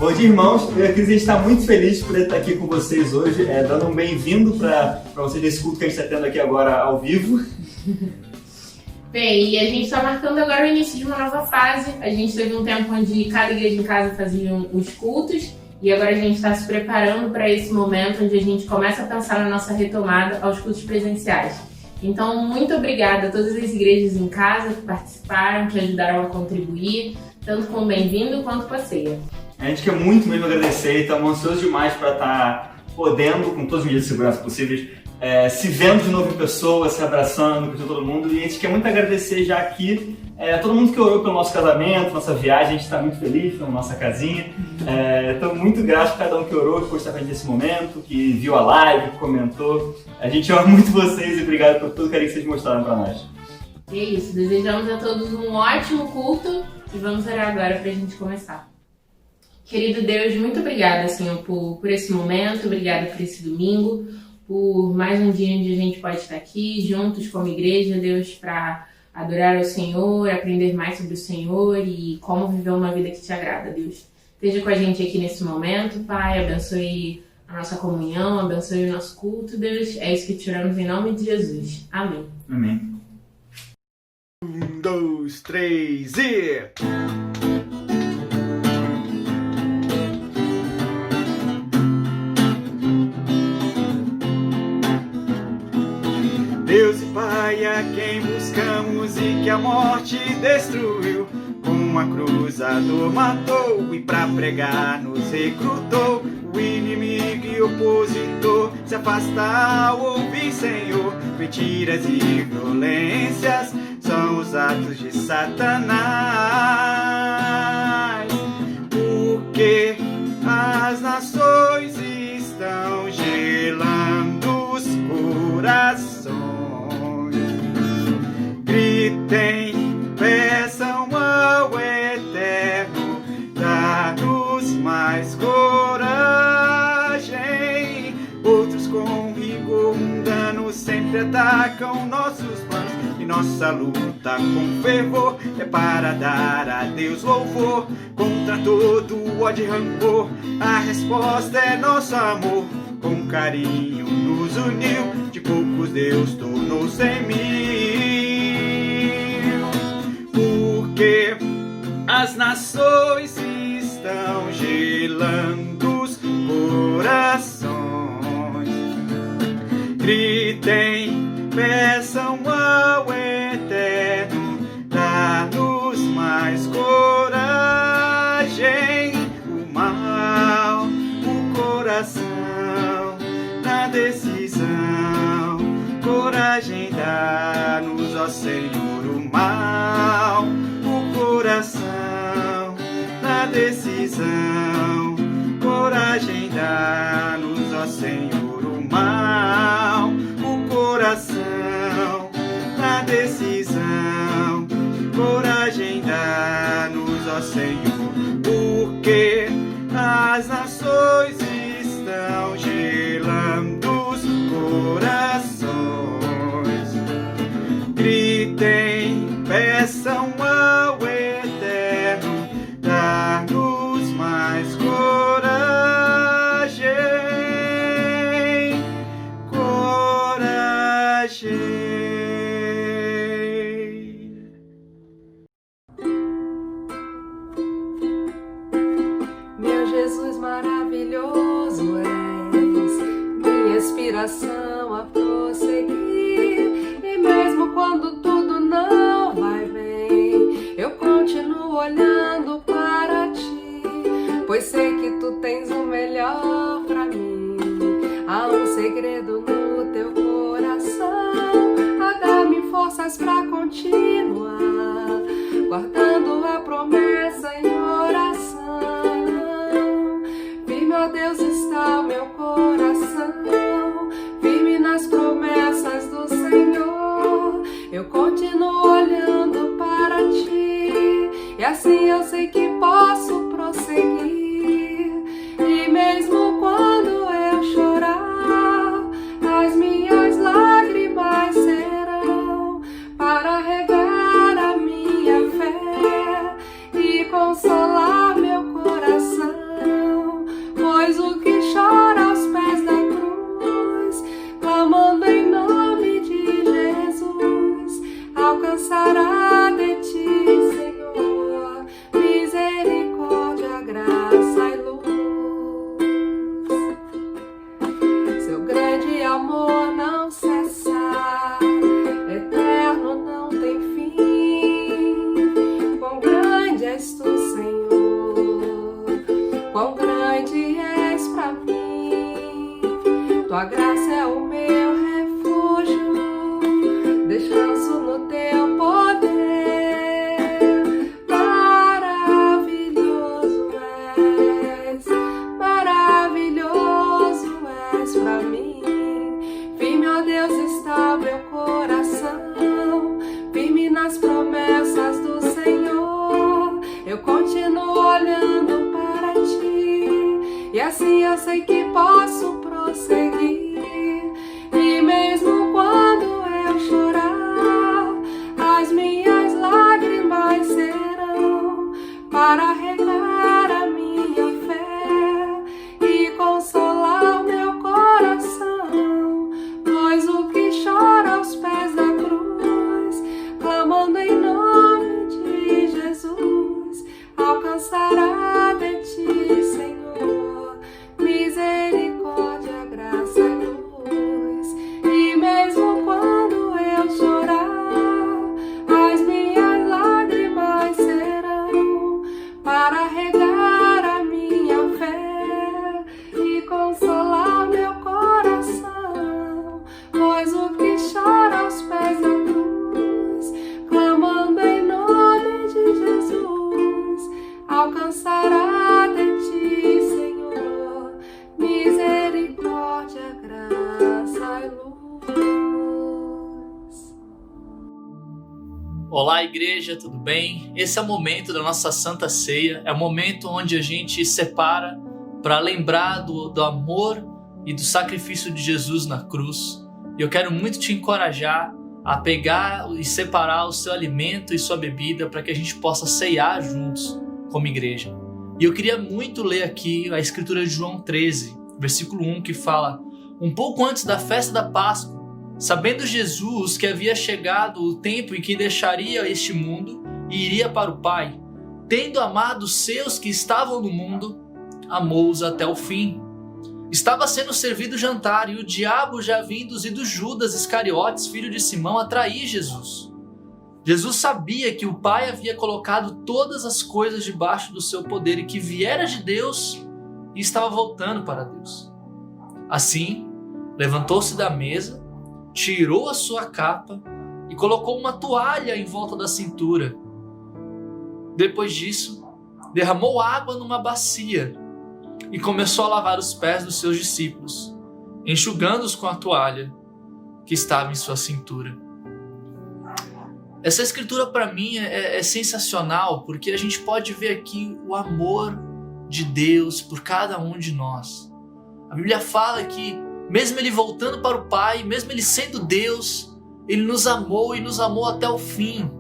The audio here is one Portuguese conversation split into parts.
Bom dia, irmãos. Eu e a Cris, a gente está muito feliz por estar aqui com vocês hoje, dando um bem-vindo para vocês nesse culto que a gente está tendo aqui agora ao vivo. Bem, e a gente está marcando agora o início de uma nova fase. A gente teve um tempo onde cada igreja em casa fazia os cultos, e agora a gente está se preparando para esse momento onde a gente começa a pensar na nossa retomada aos cultos presenciais. Então, muito obrigada a todas as igrejas em casa que participaram, que ajudaram a contribuir, tanto com o bem-vindo quanto com a ceia. A gente quer muito mesmo agradecer e estamos ansiosos demais para estar podendo, com todas as medidas de segurança possíveis, se vendo de novo em pessoa, se abraçando com todo mundo. E a gente quer muito agradecer já aqui todo mundo que orou pelo nosso casamento, nossa viagem. A gente está muito feliz pela nossa casinha. Estamos muito gratos a cada um que orou, que pôde estar presente nesse momento, que viu a live, que comentou. A gente ama muito vocês e obrigado por tudo que vocês mostraram para nós. E é isso, desejamos a todos um ótimo culto e vamos orar agora para a gente começar. Querido Deus, muito obrigada, Senhor, por esse momento, obrigada por esse domingo, por mais um dia onde a gente pode estar aqui juntos como igreja, Deus, para adorar ao Senhor, aprender mais sobre o Senhor e como viver uma vida que te agrada, Deus. Esteja com a gente aqui nesse momento, Pai, abençoe a nossa comunhão, abençoe o nosso culto, Deus. É isso que te oramos em nome de Jesus. Amém. Amém. 1, 2, 3 e... Deus e Pai a quem buscamos e que a morte destruiu, com a cruz a dor matou e pra pregar nos recrutou. O inimigo e opositor se afasta ao ouvir, Senhor. Mentiras e violências são os atos de Satanás. Porque as nações estão gelando os corações. Gritem, peçam ao Eterno, dá-nos mais coragem. Outros com rigor mundano sempre atacam nossos planos, e nossa luta com fervor é para dar a Deus louvor. Contra todo o ódio e rancor, a resposta é nosso amor. Com carinho nos uniu, de poucos Deus tornou 100.000. Porque as nações estão gelando os corações. Gritem, peçam ao Eterno, dá-nos mais coragem. O mal, o coração, na decisão, coragem dá-nos, ó Senhor, o mal, o coração, na decisão, coragem dá-nos, ó Senhor, o mal, o coração, na decisão, coragem dá-nos, ó Senhor. Porque as nações estão gelando os corações. Gritem, peçam ao Eterno, dá-nos mais coragem. Coragem. Meu Jesus maravilhoso és, minha inspiração a prosseguir. E mesmo quando tudo não vai bem, eu continuo olhando para ti, pois sei que tu tens o melhor pra mim. Há um segredo no teu coração a dar-me forças pra continuar, guardando a promessa em oração. Firme, ó Deus, está o meu coração, firme nas promessas do Senhor. Eu continuo olhando para ti, e assim eu sei que posso prosseguir. E mesmo quando eu chorar, as minhas lágrimas serão para regar a minha fé e consolar meu coração. alcançará de ti, Senhor, misericórdia, graça e luz. Seu grande amor não cessa, eterno não tem fim. Quão grande és tu, Senhor, quão grande és pra mim. Tua graça é o meu refúgio, descanso no teu poder. Maravilhoso és pra mim. Firme, ó Deus, está meu coração, firme nas promessas do Senhor. Eu continuo olhando para ti, e assim eu sei que posso prosseguir. E mesmo quando eu chorar, as minhas lágrimas serão para regar a minha fé e consolar o meu coração. Pois o que chora aos pés da cruz, clamando em nome de Jesus, alcançará de ti, Senhor, misericórdia, graça e luz. E mesmo quando eu chorar, as minhas lágrimas serão para regar a minha fé e consolar meu coração. Pois o que chora aos pés da cruz, clamando em nome de Jesus, alcançará de ti, Senhor, misericórdia, graça e luz. Olá, igreja, tudo bem? Esse é o momento da nossa Santa Ceia, é o momento onde a gente separa para lembrar do amor e do sacrifício de Jesus na cruz. E eu quero muito te encorajar a pegar e separar o seu alimento e sua bebida para que a gente possa ceiar juntos como igreja. E eu queria muito ler aqui a escritura de João 13, versículo 1, que fala: um pouco antes da festa da Páscoa, sabendo Jesus que havia chegado o tempo em que deixaria este mundo e iria para o Pai, tendo amado os seus que estavam no mundo, amou-os até o fim. Estava sendo servido o jantar e o diabo já havia induzido Judas Iscariotes, filho de Simão, a trair Jesus. Jesus sabia que o Pai havia colocado todas as coisas debaixo do seu poder e que viera de Deus e estava voltando para Deus. Assim, levantou-se da mesa, tirou a sua capa e colocou uma toalha em volta da cintura. Depois disso, derramou água numa bacia e começou a lavar os pés dos seus discípulos, enxugando-os com a toalha que estava em sua cintura. Essa escritura para mim é sensacional, porque a gente pode ver aqui o amor de Deus por cada um de nós. A Bíblia fala que mesmo Ele voltando para o Pai, mesmo Ele sendo Deus, Ele nos amou e nos amou até o fim.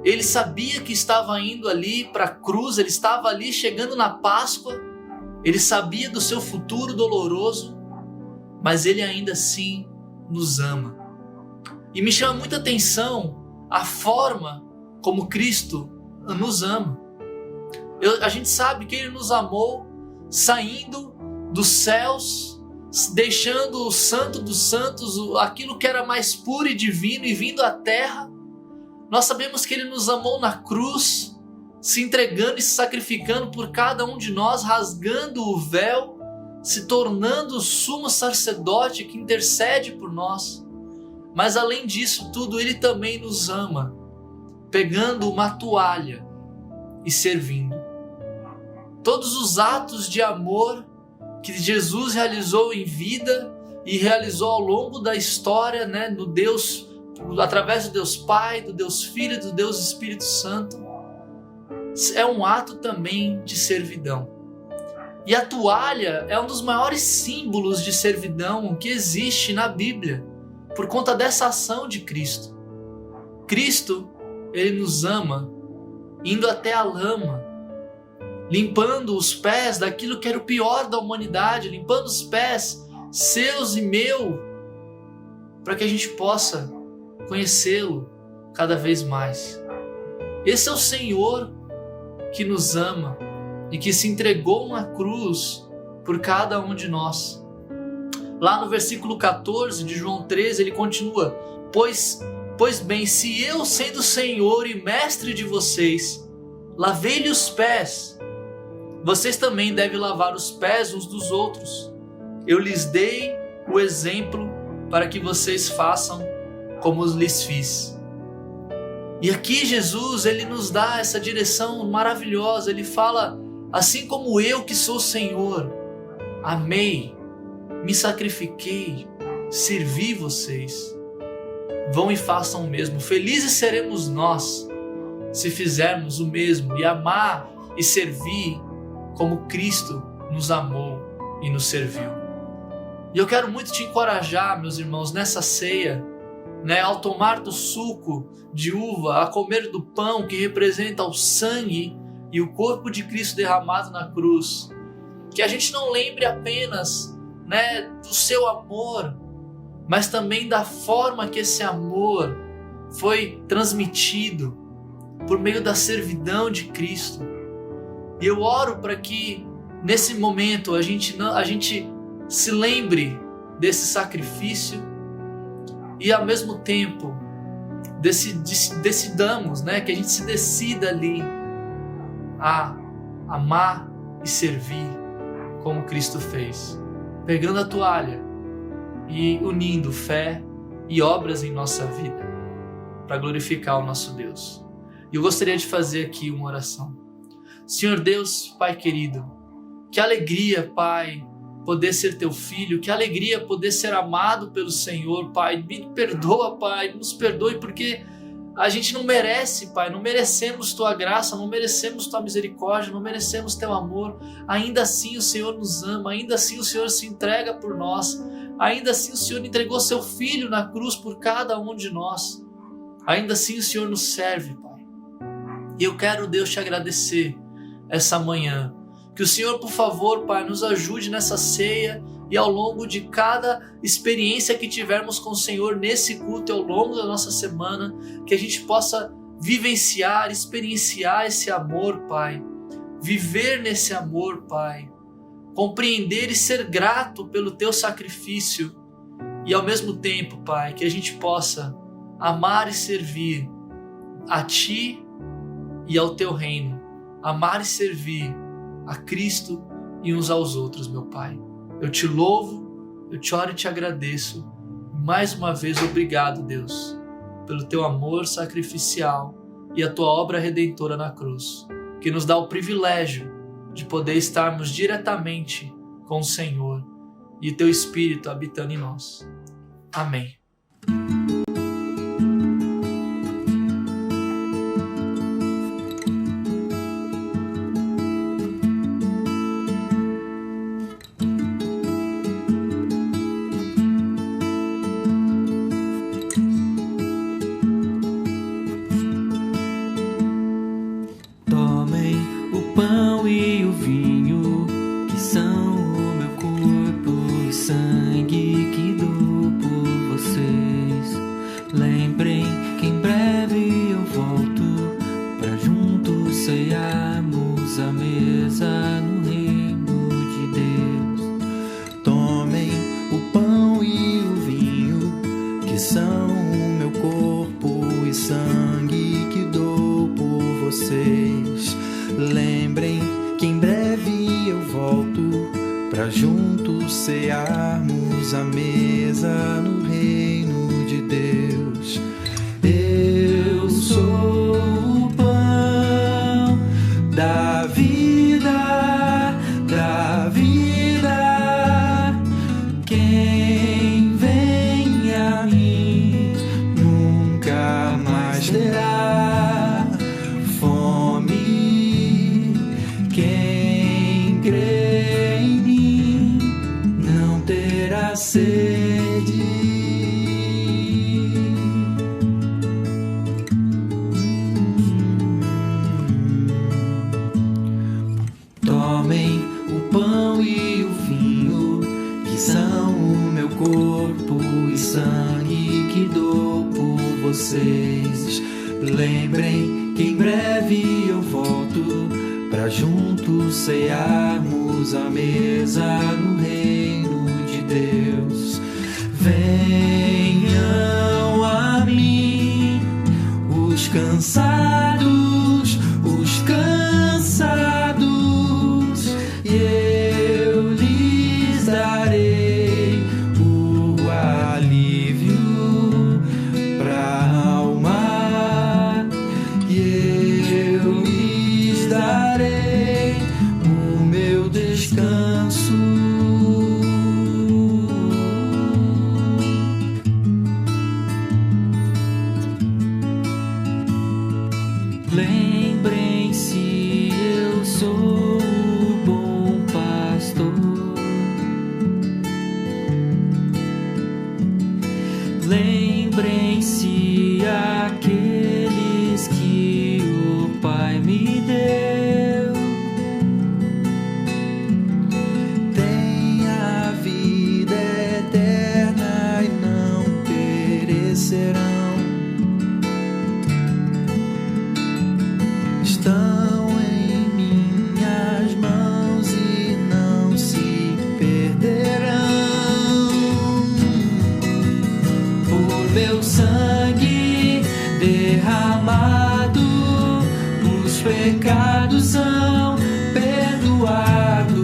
Ele sabia que estava indo ali para a cruz, Ele estava ali chegando na Páscoa, Ele sabia do seu futuro doloroso, mas Ele ainda assim nos ama. E me chama muita atenção a forma como Cristo nos ama. A gente sabe que Ele nos amou saindo dos céus, deixando o Santo dos Santos, aquilo que era mais puro e divino, e vindo à terra. Nós sabemos que Ele nos amou na cruz, se entregando e se sacrificando por cada um de nós, rasgando o véu, se tornando o sumo sacerdote que intercede por nós. Mas além disso tudo, Ele também nos ama, pegando uma toalha e servindo. Todos os atos de amor que Jesus realizou em vida e realizou ao longo da história, no Deus, através do Deus Pai, do Deus Filho e do Deus Espírito Santo, é um ato também de servidão. E a toalha é um dos maiores símbolos de servidão que existe na Bíblia, por conta dessa ação de Cristo. Cristo, Ele nos ama, indo até a lama, limpando os pés daquilo que era o pior da humanidade, limpando os pés seus e meu, para que a gente possa conhecê-lo, cada vez mais. Esse é o Senhor que nos ama e que se entregou na cruz por cada um de nós. Lá no versículo 14 de João 13, ele continua: Pois bem, se eu, sendo Senhor e mestre de vocês, lavei-lhe os pés, vocês também devem lavar os pés uns dos outros. Eu lhes dei o exemplo para que vocês façam como lhes fiz. E aqui Jesus, ele nos dá essa direção maravilhosa. Ele fala: assim como eu, que sou Senhor, amei, me sacrifiquei, servi vocês, vão e façam o mesmo. Felizes seremos nós se fizermos o mesmo e amar e servir como Cristo nos amou e nos serviu. E eu quero muito te encorajar, meus irmãos, nessa ceia, ao tomar do suco de uva, a comer do pão que representa o sangue e o corpo de Cristo derramado na cruz, que a gente não lembre apenas do seu amor, mas também da forma que esse amor foi transmitido por meio da servidão de Cristo. E eu oro para que nesse momento a gente se lembre desse sacrifício e ao mesmo tempo decidamos, que a gente se decida ali a amar e servir como Cristo fez, pegando a toalha e unindo fé e obras em nossa vida para glorificar o nosso Deus. E eu gostaria de fazer aqui uma oração. Senhor Deus, Pai querido, que alegria, Pai, poder ser teu filho, que alegria poder ser amado pelo Senhor, Pai. Me perdoa, Pai, nos perdoe, porque a gente não merece, Pai, não merecemos tua graça, não merecemos tua misericórdia, não merecemos teu amor. Ainda assim o Senhor nos ama, ainda assim o Senhor se entrega por nós, ainda assim o Senhor entregou seu filho na cruz por cada um de nós. Ainda assim o Senhor nos serve, Pai. E eu quero, Deus, te agradecer essa manhã. Que o Senhor, por favor, Pai, nos ajude nessa ceia e ao longo de cada experiência que tivermos com o Senhor nesse culto e ao longo da nossa semana, que a gente possa vivenciar, experienciar esse amor, Pai. Viver nesse amor, Pai. Compreender e ser grato pelo teu sacrifício e ao mesmo tempo, Pai, que a gente possa amar e servir a Ti e ao Teu reino. Amar e servir a Cristo e uns aos outros, meu Pai. Eu te louvo, eu te oro e te agradeço. Mais uma vez, obrigado, Deus, pelo teu amor sacrificial e a tua obra redentora na cruz, que nos dá o privilégio de poder estarmos diretamente com o Senhor e o teu Espírito habitando em nós. Amém. Lembrem que em breve eu volto pra juntos cearmos à mesa no reino de Deus. Eu sou o pão da vida, da vida. Quem vem a mim nunca mais terá fome. Quem crê em mim não terá sede. Tomem o pão e o vinho, que são o meu corpo e sangue que dou por vocês. vocês. Lembrem que em breve eu volto pra juntos cearmos à mesa no reino de Deus. Venham a mim os cansados, e eu lhes darei o alívio pra alma, e eu lhes darei o meu descanso. Lembrem-se, eu sou o bom pastor. Lembrem-se aqueles que o Pai me deu. Tem a vida eterna e não perecerão. Estão em minhas mãos e não se perderão. Por meu sangue derramado, os pecados são perdoados.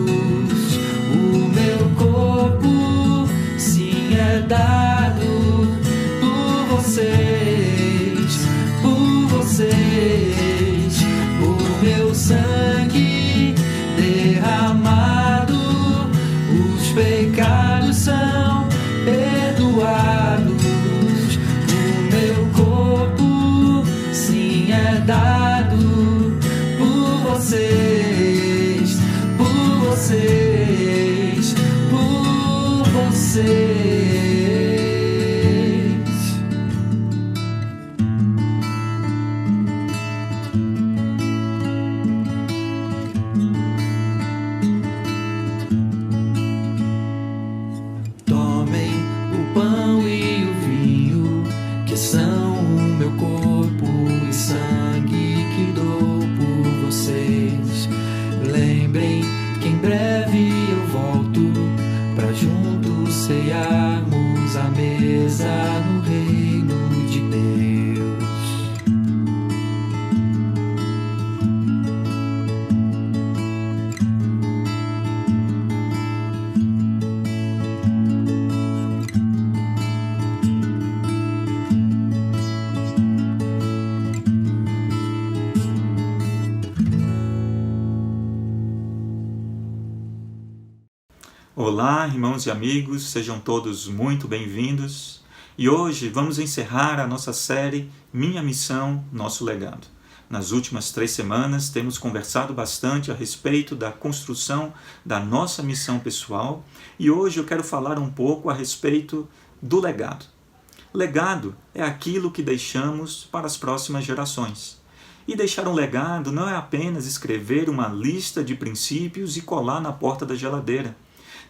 O meu corpo sim é dado por vocês, por vocês. Por meu sangue derramado, os pecados são perdoados. O meu corpo sim é dado por vocês, por vocês, por vocês. Tomem o pão e o vinho, que são o meu corpo e sangue que dou por vocês. Lembrem que em breve eu volto pra juntos cearmos à mesa no reino de Deus. Olá, irmãos e amigos, sejam todos muito bem-vindos. E hoje vamos encerrar a nossa série Minha Missão, Nosso Legado. Nas últimas 3 semanas temos conversado bastante a respeito da construção da nossa missão pessoal e hoje eu quero falar um pouco a respeito do legado. Legado é aquilo que deixamos para as próximas gerações. E deixar um legado não é apenas escrever uma lista de princípios e colar na porta da geladeira.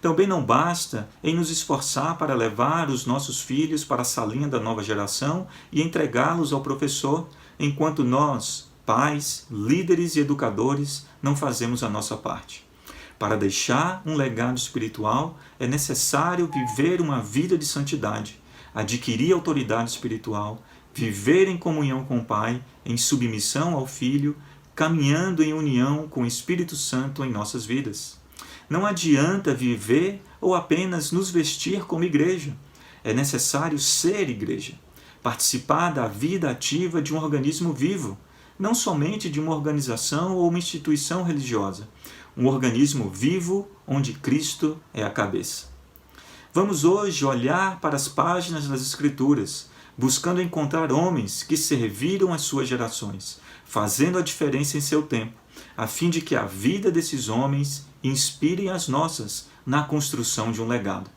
Também não basta em nos esforçar para levar os nossos filhos para a salinha da nova geração e entregá-los ao professor, enquanto nós, pais, líderes e educadores, não fazemos a nossa parte. Para deixar um legado espiritual, é necessário viver uma vida de santidade, adquirir autoridade espiritual, viver em comunhão com o Pai, em submissão ao Filho, caminhando em união com o Espírito Santo em nossas vidas. Não adianta viver ou apenas nos vestir como igreja. É necessário ser igreja, participar da vida ativa de um organismo vivo, não somente de uma organização ou uma instituição religiosa, um organismo vivo onde Cristo é a cabeça. Vamos hoje olhar para as páginas das Escrituras, buscando encontrar homens que serviram as suas gerações, fazendo a diferença em seu tempo, a fim de que a vida desses homens inspirem as nossas na construção de um legado.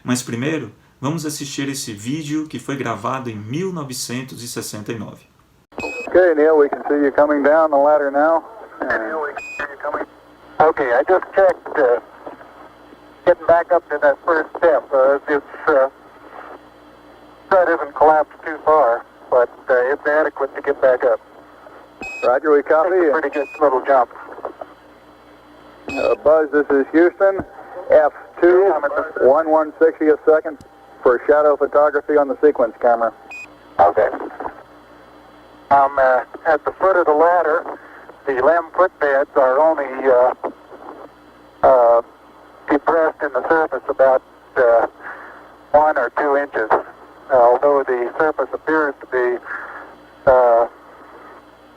Mas primeiro, vamos assistir esse vídeo que foi gravado em 1969. Okay, Neil, we can see you coming down the ladder now. Neil, we can see you coming. Okay, I just checked. Getting back up to that first step. That isn't collapsed too far. but it's adequate to get back up. Roger, we copy. It's a pretty good little jump. Buzz, this is Houston. F2, 1/160th second for shadow photography on the sequence camera. Okay. I'm at the foot of the ladder. The LEM footbeds are only depressed in the surface about 1 or 2 inches, although the surface appears to be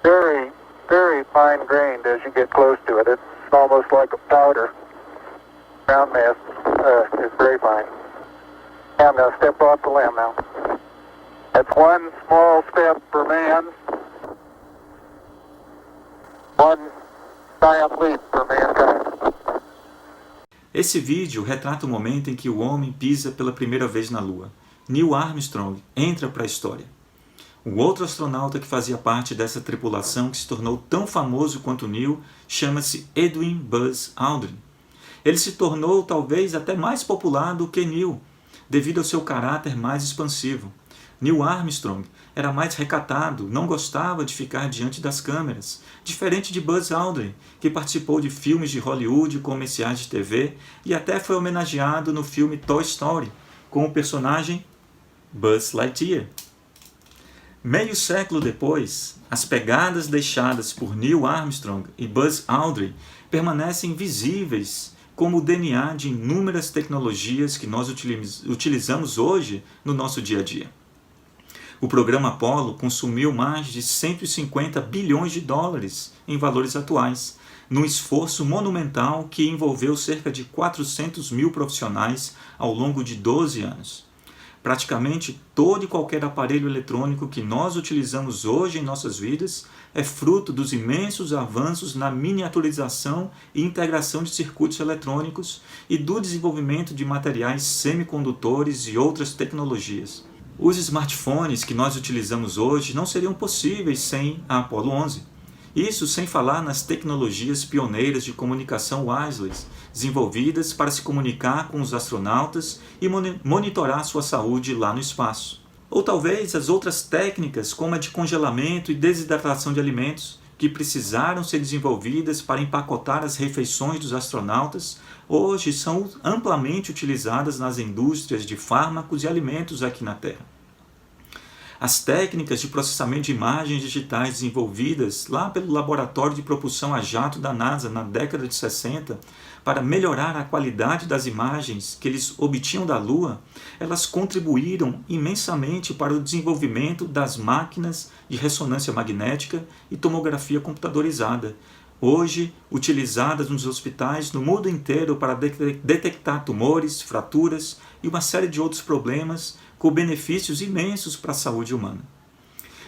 very, very fine-grained as you get close to it. It's almost like a powder. Ground mass is very fine. I'm going to step off the LEM now. That's one small step for man, one giant leap for mankind. Esse vídeo retrata o momento em que o homem pisa pela primeira vez na Lua. Neil Armstrong entra para a história. O outro astronauta que fazia parte dessa tripulação que se tornou tão famoso quanto Neil chama-se Edwin Buzz Aldrin. Ele se tornou talvez até mais popular do que Neil, devido ao seu caráter mais expansivo. Neil Armstrong era mais recatado, não gostava de ficar diante das câmeras, diferente de Buzz Aldrin, que participou de filmes de Hollywood, comerciais de TV e até foi homenageado no filme Toy Story, com o personagem Buzz Lightyear. Meio século depois, as pegadas deixadas por Neil Armstrong e Buzz Aldrin permanecem visíveis como o DNA de inúmeras tecnologias que nós utilizamos hoje no nosso dia a dia. O programa Apollo consumiu mais de 150 bilhões de dólares em valores atuais, num esforço monumental que envolveu cerca de 400 mil profissionais ao longo de 12 anos. Praticamente todo e qualquer aparelho eletrônico que nós utilizamos hoje em nossas vidas é fruto dos imensos avanços na miniaturização e integração de circuitos eletrônicos e do desenvolvimento de materiais semicondutores e outras tecnologias. Os smartphones que nós utilizamos hoje não seriam possíveis sem a Apollo 11. Isso sem falar nas tecnologias pioneiras de comunicação wireless, desenvolvidas para se comunicar com os astronautas e monitorar sua saúde lá no espaço. Ou talvez as outras técnicas, como a de congelamento e desidratação de alimentos, que precisaram ser desenvolvidas para empacotar as refeições dos astronautas, hoje são amplamente utilizadas nas indústrias de fármacos e alimentos aqui na Terra. As técnicas de processamento de imagens digitais desenvolvidas lá pelo Laboratório de Propulsão a Jato da NASA na década de 60 para melhorar a qualidade das imagens que eles obtinham da Lua, elas contribuíram imensamente para o desenvolvimento das máquinas de ressonância magnética e tomografia computadorizada, hoje utilizadas nos hospitais no mundo inteiro para detectar tumores, fraturas e uma série de outros problemas com benefícios imensos para a saúde humana.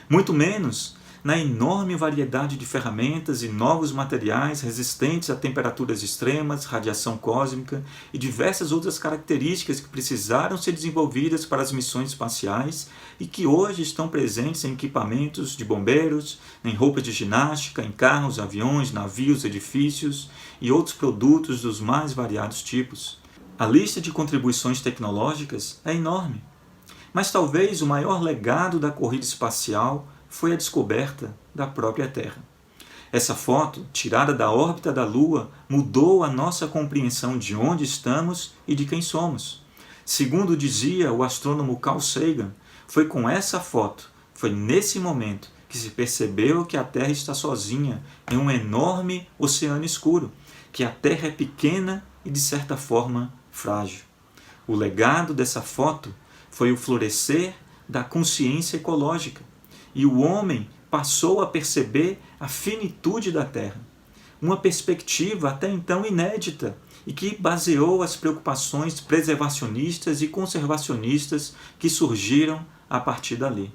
Muito menos na enorme variedade de ferramentas e novos materiais resistentes a temperaturas extremas, radiação cósmica e diversas outras características que precisaram ser desenvolvidas para as missões espaciais e que hoje estão presentes em equipamentos de bombeiros, em roupas de ginástica, em carros, aviões, navios, edifícios e outros produtos dos mais variados tipos. A lista de contribuições tecnológicas é enorme, mas talvez o maior legado da corrida espacial foi a descoberta da própria Terra. Essa foto, tirada da órbita da Lua, mudou a nossa compreensão de onde estamos e de quem somos. Segundo dizia o astrônomo Carl Sagan, foi com essa foto, foi nesse momento que se percebeu que a Terra está sozinha em um enorme oceano escuro, que a Terra é pequena e de certa forma frágil. O legado dessa foto foi o florescer da consciência ecológica, e o homem passou a perceber a finitude da Terra, uma perspectiva até então inédita e que baseou as preocupações preservacionistas e conservacionistas que surgiram a partir dali.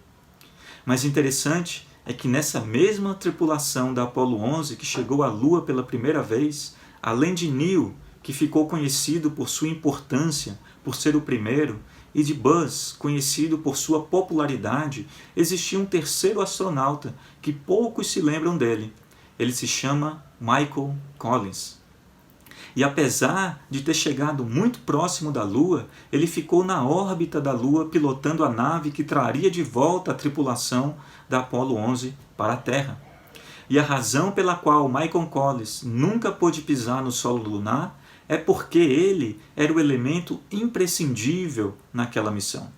Mas interessante é que nessa mesma tripulação da Apollo 11 que chegou à Lua pela primeira vez, além de Neil, que ficou conhecido por sua importância, por ser o primeiro, e de Buzz, conhecido por sua popularidade, existia um terceiro astronauta que poucos se lembram dele. Ele se chama Michael Collins. E apesar de ter chegado muito próximo da Lua, ele ficou na órbita da Lua pilotando a nave que traria de volta a tripulação da Apollo 11 para a Terra. E a razão pela qual Michael Collins nunca pôde pisar no solo lunar é porque ele era o elemento imprescindível naquela missão.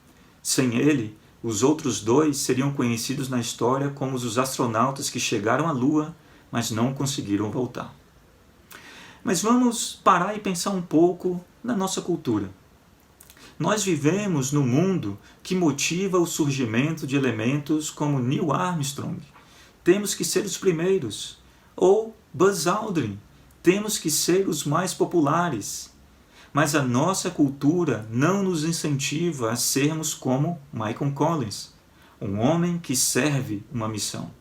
Sem ele, os outros dois seriam conhecidos na história como os astronautas que chegaram à Lua, mas não conseguiram voltar. Mas vamos parar e pensar um pouco na nossa cultura. Nós vivemos num mundo que motiva o surgimento de elementos como Neil Armstrong, temos que ser os primeiros, ou Buzz Aldrin, temos que ser os mais populares. Mas a nossa cultura não nos incentiva a sermos como Michael Collins, um homem que serve uma missão.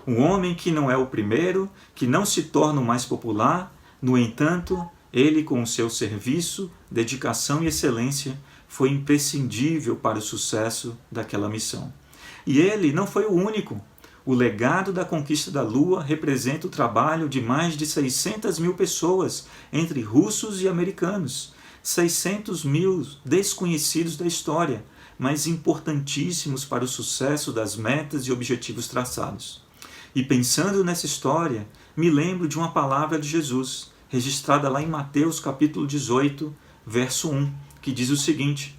Um homem que não é o primeiro, que não se torna o mais popular, no entanto, ele com o seu serviço, dedicação e excelência foi imprescindível para o sucesso daquela missão. E ele não foi o único. O legado da conquista da Lua representa o trabalho de mais de 600 mil pessoas, entre russos e americanos. 600 mil desconhecidos da história, mas importantíssimos para o sucesso das metas e objetivos traçados. E pensando nessa história, me lembro de uma palavra de Jesus, registrada lá em Mateus capítulo 18, verso 1, que diz o seguinte: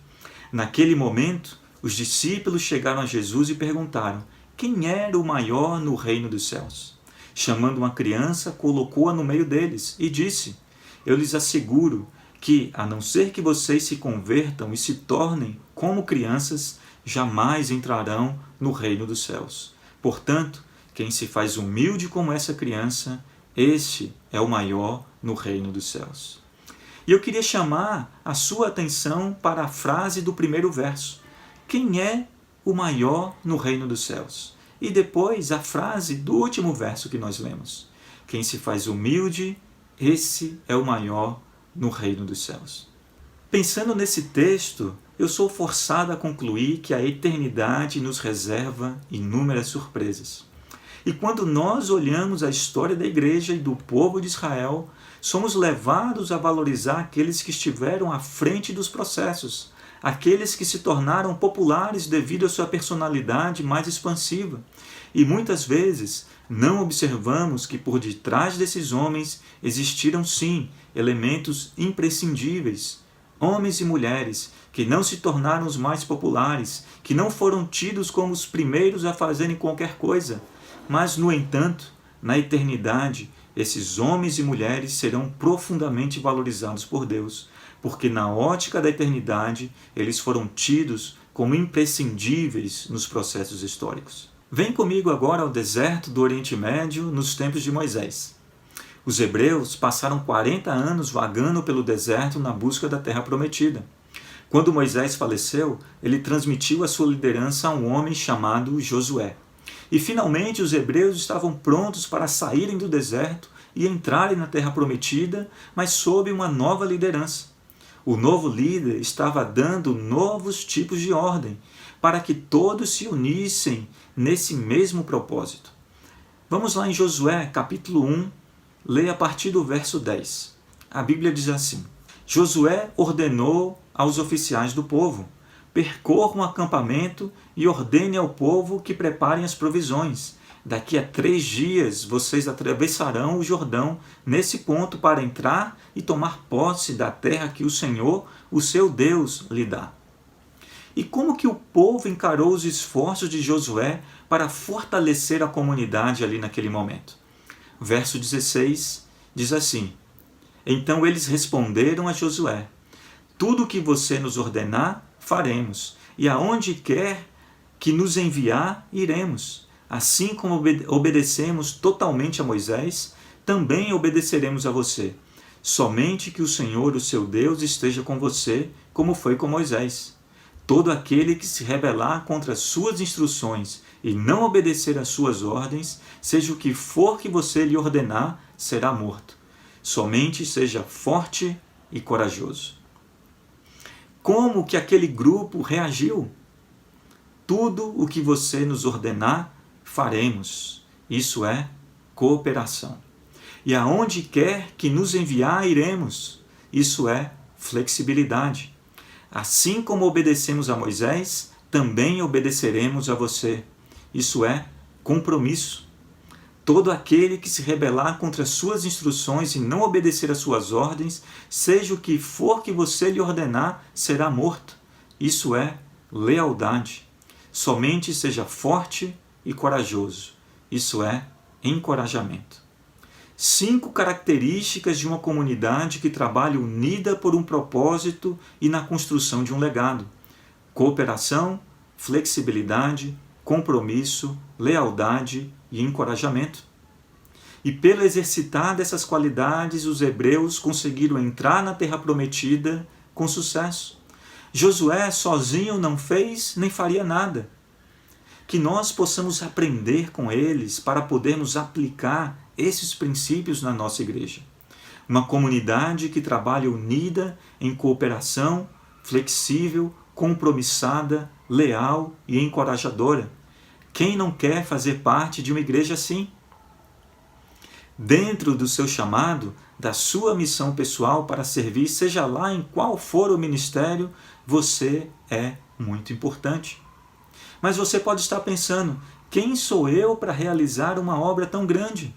naquele momento, os discípulos chegaram a Jesus e perguntaram: quem era o maior no reino dos céus? Chamando uma criança, colocou-a no meio deles e disse: eu lhes asseguro que, a não ser que vocês se convertam e se tornem como crianças, jamais entrarão no reino dos céus. Portanto, quem se faz humilde como essa criança, este é o maior no reino dos céus. E eu queria chamar a sua atenção para a frase do primeiro verso. Quem é o maior no reino dos céus? E depois a frase do último verso que nós lemos. Quem se faz humilde, esse é o maior no reino dos céus. Pensando nesse texto, eu sou forçado a concluir que a eternidade nos reserva inúmeras surpresas. E quando nós olhamos a história da igreja e do povo de Israel, somos levados a valorizar aqueles que estiveram à frente dos processos, aqueles que se tornaram populares devido à sua personalidade mais expansiva. E muitas vezes não observamos que por detrás desses homens existiram sim elementos imprescindíveis, homens e mulheres que não se tornaram os mais populares, que não foram tidos como os primeiros a fazerem qualquer coisa, mas, no entanto, na eternidade, esses homens e mulheres serão profundamente valorizados por Deus, porque na ótica da eternidade eles foram tidos como imprescindíveis nos processos históricos. Vem comigo agora ao deserto do Oriente Médio nos tempos de Moisés. Os hebreus passaram 40 anos vagando pelo deserto na busca da terra prometida. Quando Moisés faleceu, ele transmitiu a sua liderança a um homem chamado Josué. E finalmente os hebreus estavam prontos para saírem do deserto e entrarem na terra prometida, mas sob uma nova liderança. O novo líder estava dando novos tipos de ordem, para que todos se unissem nesse mesmo propósito. Vamos lá em Josué, capítulo 1, leia a partir do verso 10. A Bíblia diz assim: Josué ordenou aos oficiais do povo: percorram o acampamento e ordene ao povo que preparem as provisões. Daqui a 3 dias vocês atravessarão o Jordão nesse ponto para entrar e tomar posse da terra que o Senhor, o seu Deus, lhe dá. E como que o povo encarou os esforços de Josué para fortalecer a comunidade ali naquele momento? Verso 16 diz assim: então eles responderam a Josué: tudo o que você nos ordenar, faremos, e aonde quer que nos enviar, iremos. Assim como obedecemos totalmente a Moisés, também obedeceremos a você. Somente que o Senhor, o seu Deus, esteja com você, como foi com Moisés. Todo aquele que se rebelar contra as suas instruções e não obedecer às suas ordens, seja o que for que você lhe ordenar, será morto. Somente seja forte e corajoso. Como que aquele grupo reagiu? Tudo o que você nos ordenar, faremos. Isso é cooperação. E aonde quer que nos enviar, iremos. Isso é flexibilidade. Assim como obedecemos a Moisés, também obedeceremos a você. Isso é compromisso. Todo aquele que se rebelar contra as suas instruções e não obedecer às suas ordens, seja o que for que você lhe ordenar, será morto. Isso é lealdade. Somente seja forte e corajoso. Isso é encorajamento. 5 características de uma comunidade que trabalha unida por um propósito e na construção de um legado: cooperação, flexibilidade, compromisso, lealdade e encorajamento. E pelo exercitar dessas qualidades, os hebreus conseguiram entrar na terra prometida com sucesso. Josué sozinho não fez nem faria nada. Que nós possamos aprender com eles para podermos aplicar esses princípios na nossa igreja. Uma comunidade que trabalha unida em cooperação, flexível, compromissada, leal e encorajadora. Quem não quer fazer parte de uma igreja assim? Dentro do seu chamado, da sua missão pessoal para servir, seja lá em qual for o ministério, você é muito importante. Mas você pode estar pensando, quem sou eu para realizar uma obra tão grande?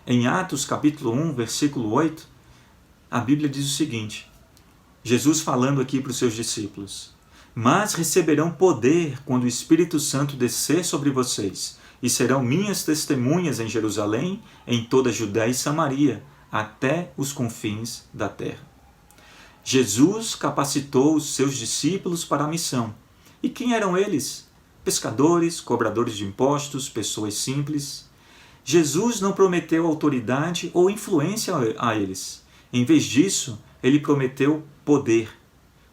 Em Atos capítulo 1, versículo 8, a Bíblia diz o seguinte, Jesus falando aqui para os seus discípulos: mas receberão poder quando o Espírito Santo descer sobre vocês, e serão minhas testemunhas em Jerusalém, em toda a Judéia e Samaria, até os confins da terra. Jesus capacitou os seus discípulos para a missão. E quem eram eles? Pescadores, cobradores de impostos, pessoas simples. Jesus não prometeu autoridade ou influência a eles. Em vez disso, ele prometeu poder,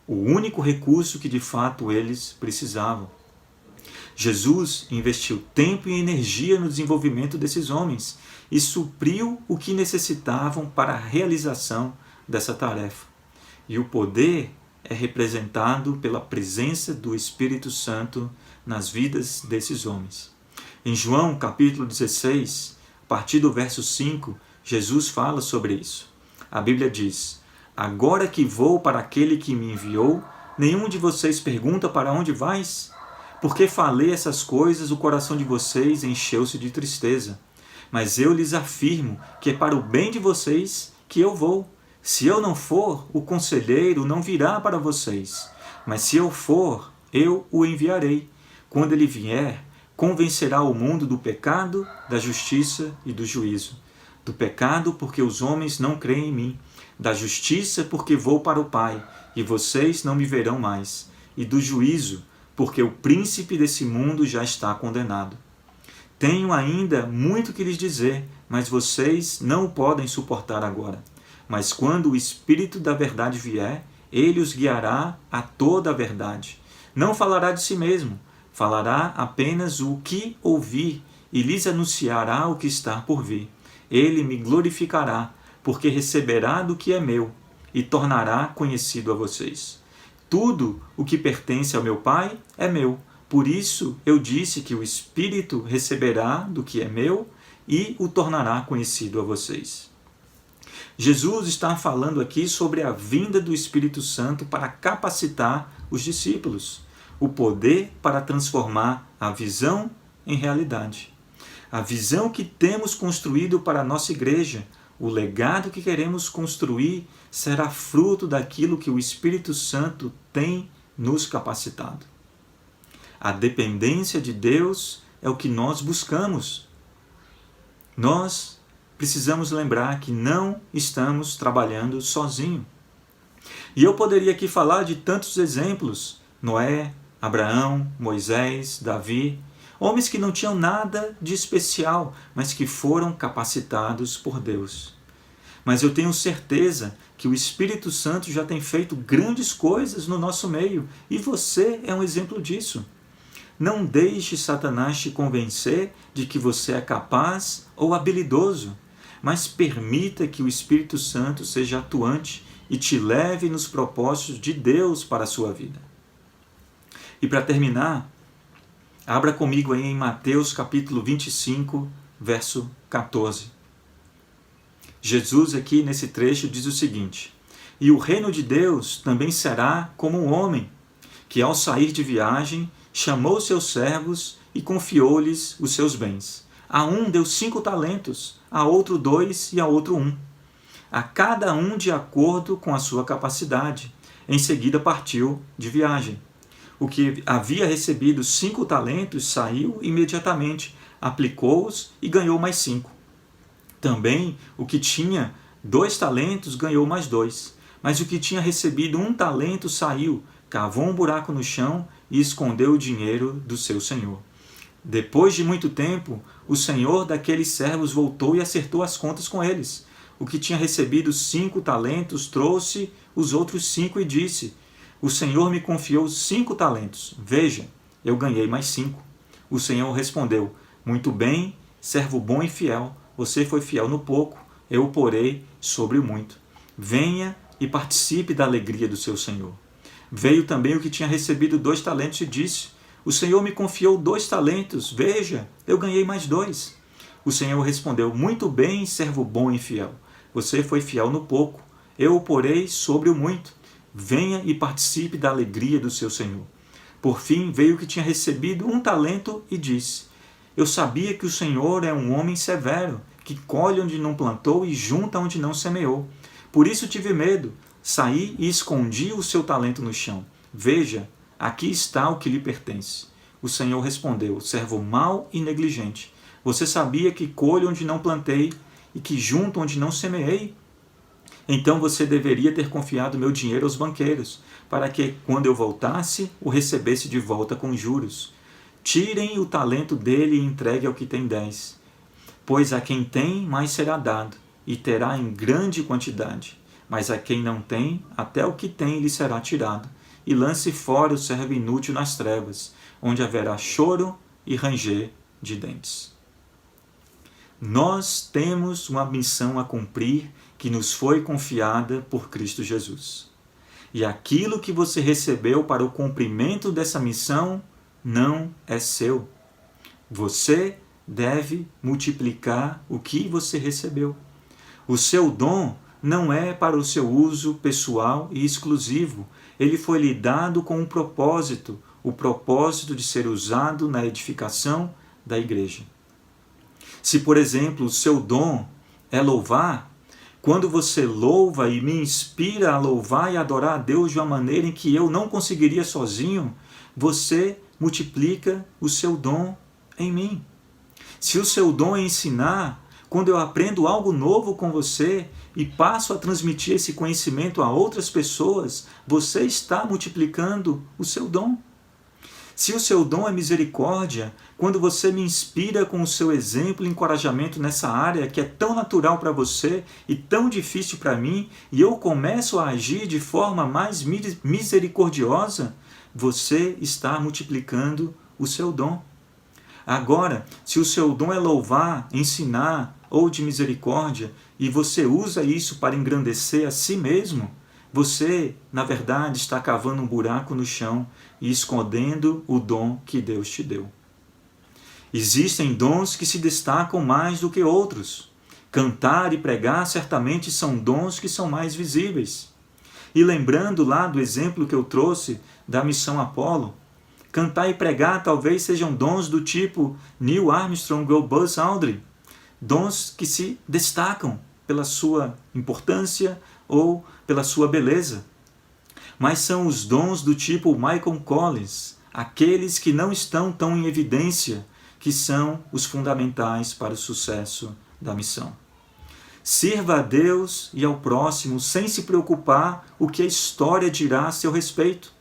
o único recurso que de fato eles precisavam. Jesus investiu tempo e energia no desenvolvimento desses homens e supriu o que necessitavam para a realização dessa tarefa. E o poder é representado pela presença do Espírito Santo nas vidas desses homens. Em João capítulo 16, a partir do verso 5, Jesus fala sobre isso. A Bíblia diz: agora que vou para aquele que me enviou, nenhum de vocês pergunta para onde vais? Porque falei essas coisas, o coração de vocês encheu-se de tristeza. Mas eu lhes afirmo que é para o bem de vocês que eu vou. Se eu não for, o conselheiro não virá para vocês. Mas se eu for, eu o enviarei. Quando ele vier, convencerá o mundo do pecado, da justiça e do juízo. Do pecado, porque os homens não creem em mim. Da justiça, porque vou para o Pai, e vocês não me verão mais. E do juízo, porque o príncipe desse mundo já está condenado. Tenho ainda muito que lhes dizer, mas vocês não o podem suportar agora. Mas quando o Espírito da verdade vier, ele os guiará a toda a verdade. Não falará de si mesmo, falará apenas o que ouvir e lhes anunciará o que está por vir. Ele me glorificará, porque receberá do que é meu e tornará conhecido a vocês. Tudo o que pertence ao meu Pai é meu. Por isso eu disse que o Espírito receberá do que é meu e o tornará conhecido a vocês. Jesus está falando aqui sobre a vinda do Espírito Santo para capacitar os discípulos, o poder para transformar a visão em realidade. A visão que temos construído para a nossa igreja, o legado que queremos construir, será fruto daquilo que o Espírito Santo tem nos capacitado. A dependência de Deus é o que nós buscamos. Nós precisamos lembrar que não estamos trabalhando sozinho. E eu poderia aqui falar de tantos exemplos: Noé, Abraão, Moisés, Davi, homens que não tinham nada de especial, mas que foram capacitados por Deus. Mas eu tenho certeza que o Espírito Santo já tem feito grandes coisas no nosso meio, e você é um exemplo disso. Não deixe Satanás te convencer de que você é capaz ou habilidoso, mas permita que o Espírito Santo seja atuante e te leve nos propósitos de Deus para a sua vida. E para terminar, abra comigo aí em Mateus capítulo 25, verso 14. Jesus aqui nesse trecho diz o seguinte: e o reino de Deus também será como um homem, que ao sair de viagem chamou seus servos e confiou-lhes os seus bens. A um deu 5 talentos, a outro 2 e a outro 1. A cada um de acordo com a sua capacidade. Em seguida partiu de viagem. O que havia recebido 5 talentos saiu imediatamente, aplicou-os e ganhou mais 5. Também o que tinha 2 talentos ganhou mais 2. Mas o que tinha recebido 1 talento saiu, cavou um buraco no chão e escondeu o dinheiro do seu senhor. Depois de muito tempo, o senhor daqueles servos voltou e acertou as contas com eles. O que tinha recebido 5 talentos trouxe os outros 5 e disse: o senhor me confiou 5 talentos. Veja, eu ganhei mais 5. O senhor respondeu: muito bem, servo bom e fiel. Você foi fiel no pouco, eu o porei sobre o muito. Venha e participe da alegria do seu senhor. Veio também o que tinha recebido 2 talentos e disse: o senhor me confiou 2 talentos. Veja, eu ganhei mais 2. O senhor respondeu: muito bem, servo bom e fiel. Você foi fiel no pouco, eu o porei sobre o muito. Venha e participe da alegria do seu senhor. Por fim, veio o que tinha recebido 1 talento e disse: eu sabia que o senhor é um homem severo, que colhe onde não plantou e junta onde não semeou. Por isso tive medo, saí e escondi o seu talento no chão. Veja, aqui está o que lhe pertence. O senhor respondeu: servo mau e negligente. Você sabia que colho onde não plantei e que junto onde não semeei? Então você deveria ter confiado meu dinheiro aos banqueiros, para que, quando eu voltasse, o recebesse de volta com juros. Tirem o talento dele e entregue ao que tem 10. Pois a quem tem, mais será dado, e terá em grande quantidade. Mas a quem não tem, até o que tem lhe será tirado. E lance fora o servo inútil nas trevas, onde haverá choro e ranger de dentes. Nós temos uma missão a cumprir que nos foi confiada por Cristo Jesus. E aquilo que você recebeu para o cumprimento dessa missão não é seu. Você deve multiplicar o que você recebeu. O seu dom não é para o seu uso pessoal e exclusivo. Ele foi lhe dado com um propósito, o propósito de ser usado na edificação da igreja. Se, por exemplo, o seu dom é louvar, quando você louva e me inspira a louvar e adorar a Deus de uma maneira em que eu não conseguiria sozinho, você multiplica o seu dom em mim. Se o seu dom é ensinar, quando eu aprendo algo novo com você e passo a transmitir esse conhecimento a outras pessoas, você está multiplicando o seu dom. Se o seu dom é misericórdia, quando você me inspira com o seu exemplo e encorajamento nessa área que é tão natural para você e tão difícil para mim, e eu começo a agir de forma mais misericordiosa, você está multiplicando o seu dom. Agora, se o seu dom é louvar, ensinar ou de misericórdia, e você usa isso para engrandecer a si mesmo, você, na verdade, está cavando um buraco no chão e escondendo o dom que Deus te deu. Existem dons que se destacam mais do que outros. Cantar e pregar certamente são dons que são mais visíveis. E lembrando lá do exemplo que eu trouxe da missão Apolo, cantar e pregar talvez sejam dons do tipo Neil Armstrong ou Buzz Aldrin, dons que se destacam pela sua importância ou pela sua beleza. Mas são os dons do tipo Michael Collins, aqueles que não estão tão em evidência, que são os fundamentais para o sucesso da missão. Sirva a Deus e ao próximo sem se preocupar o que a história dirá a seu respeito,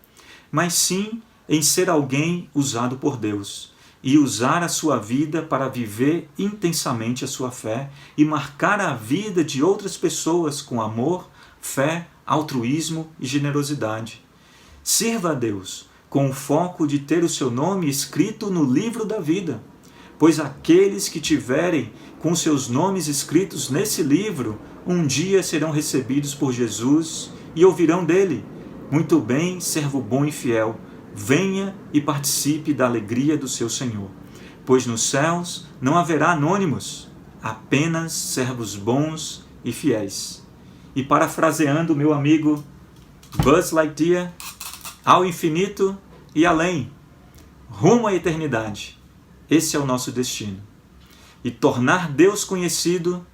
mas sim em ser alguém usado por Deus e usar a sua vida para viver intensamente a sua fé e marcar a vida de outras pessoas com amor, fé, altruísmo e generosidade. Sirva a Deus com o foco de ter o seu nome escrito no livro da vida, pois aqueles que tiverem com seus nomes escritos nesse livro, um dia serão recebidos por Jesus e ouvirão dele: muito bem, servo bom e fiel, venha e participe da alegria do seu Senhor. Pois nos céus não haverá anônimos, apenas servos bons e fiéis. E parafraseando meu amigo Buzz Lightyear, ao infinito e além, rumo à eternidade. Esse é o nosso destino. E tornar Deus conhecido,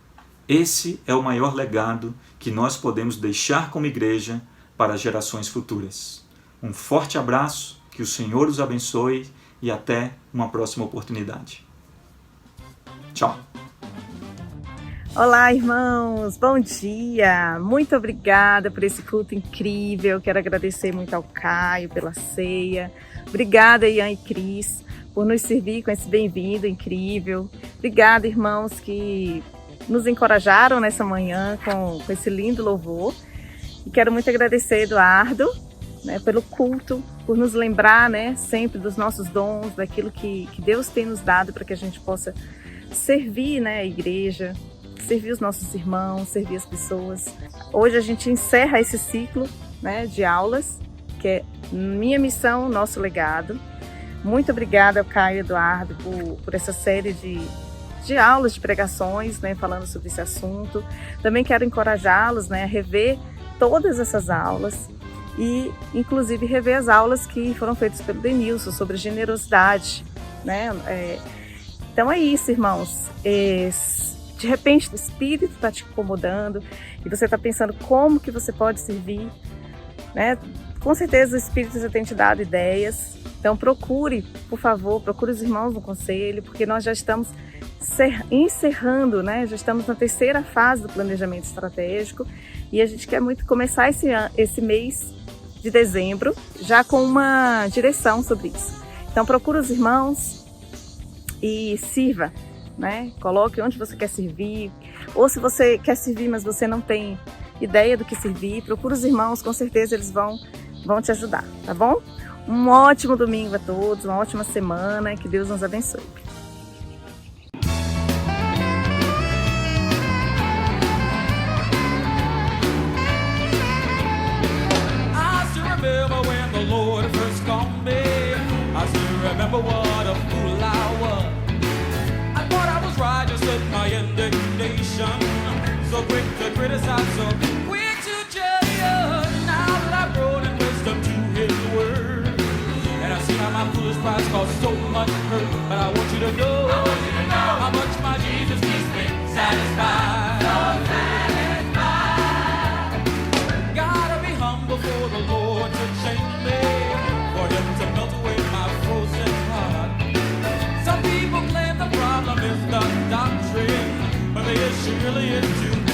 esse é o maior legado que nós podemos deixar como igreja para gerações futuras. Um forte abraço, que o Senhor os abençoe e até uma próxima oportunidade. Tchau! Olá, irmãos! Bom dia! Muito obrigada por esse culto incrível. Quero agradecer muito ao Caio pela ceia. Obrigada, Ian e Cris, por nos servir com esse bem-vindo incrível. Obrigada, irmãos, que nos encorajaram nessa manhã com esse lindo louvor. E quero muito agradecer, Eduardo, pelo culto, por nos lembrar, sempre dos nossos dons, daquilo que Deus tem nos dado para que a gente possa servir, a igreja, servir os nossos irmãos, servir as pessoas. Hoje a gente encerra esse ciclo, de aulas, que é Minha Missão, Nosso Legado. Muito obrigada ao Caio e Eduardo por essa série de aulas, de pregações, falando sobre esse assunto. Também quero encorajá-los, a rever todas essas aulas e, inclusive, rever as aulas que foram feitas pelo Denilson sobre generosidade, Então é isso, irmãos. De repente o Espírito está te incomodando e você está pensando como que você pode servir, Com certeza o Espírito já tem te dado ideias. Então procure, por favor, procure os irmãos no conselho, porque nós já estamos encerrando, já estamos na terceira fase do planejamento estratégico e a gente quer muito começar esse mês de dezembro já com uma direção sobre isso. Então procure os irmãos e sirva, Coloque onde você quer servir, ou se você quer servir, mas você não tem ideia do que servir, procure os irmãos, com certeza eles vão te ajudar, tá bom? Um ótimo domingo a todos, uma ótima semana, que Deus nos abençoe. I still remember when the Lord first called me. I still remember what a fool I was. I thought I was righteous with my indignation, so quick to criticize, so quick to judge. Now that I've grown in wisdom to His word, and I see how my foolish pride caused so much hurt. But I want you to know how much my Jesus keeps me satisfied. Gotta be humble for the Lord to change me, for Him to melt away my frozen heart. Some people claim the problem is the doctrine, but the issue really is too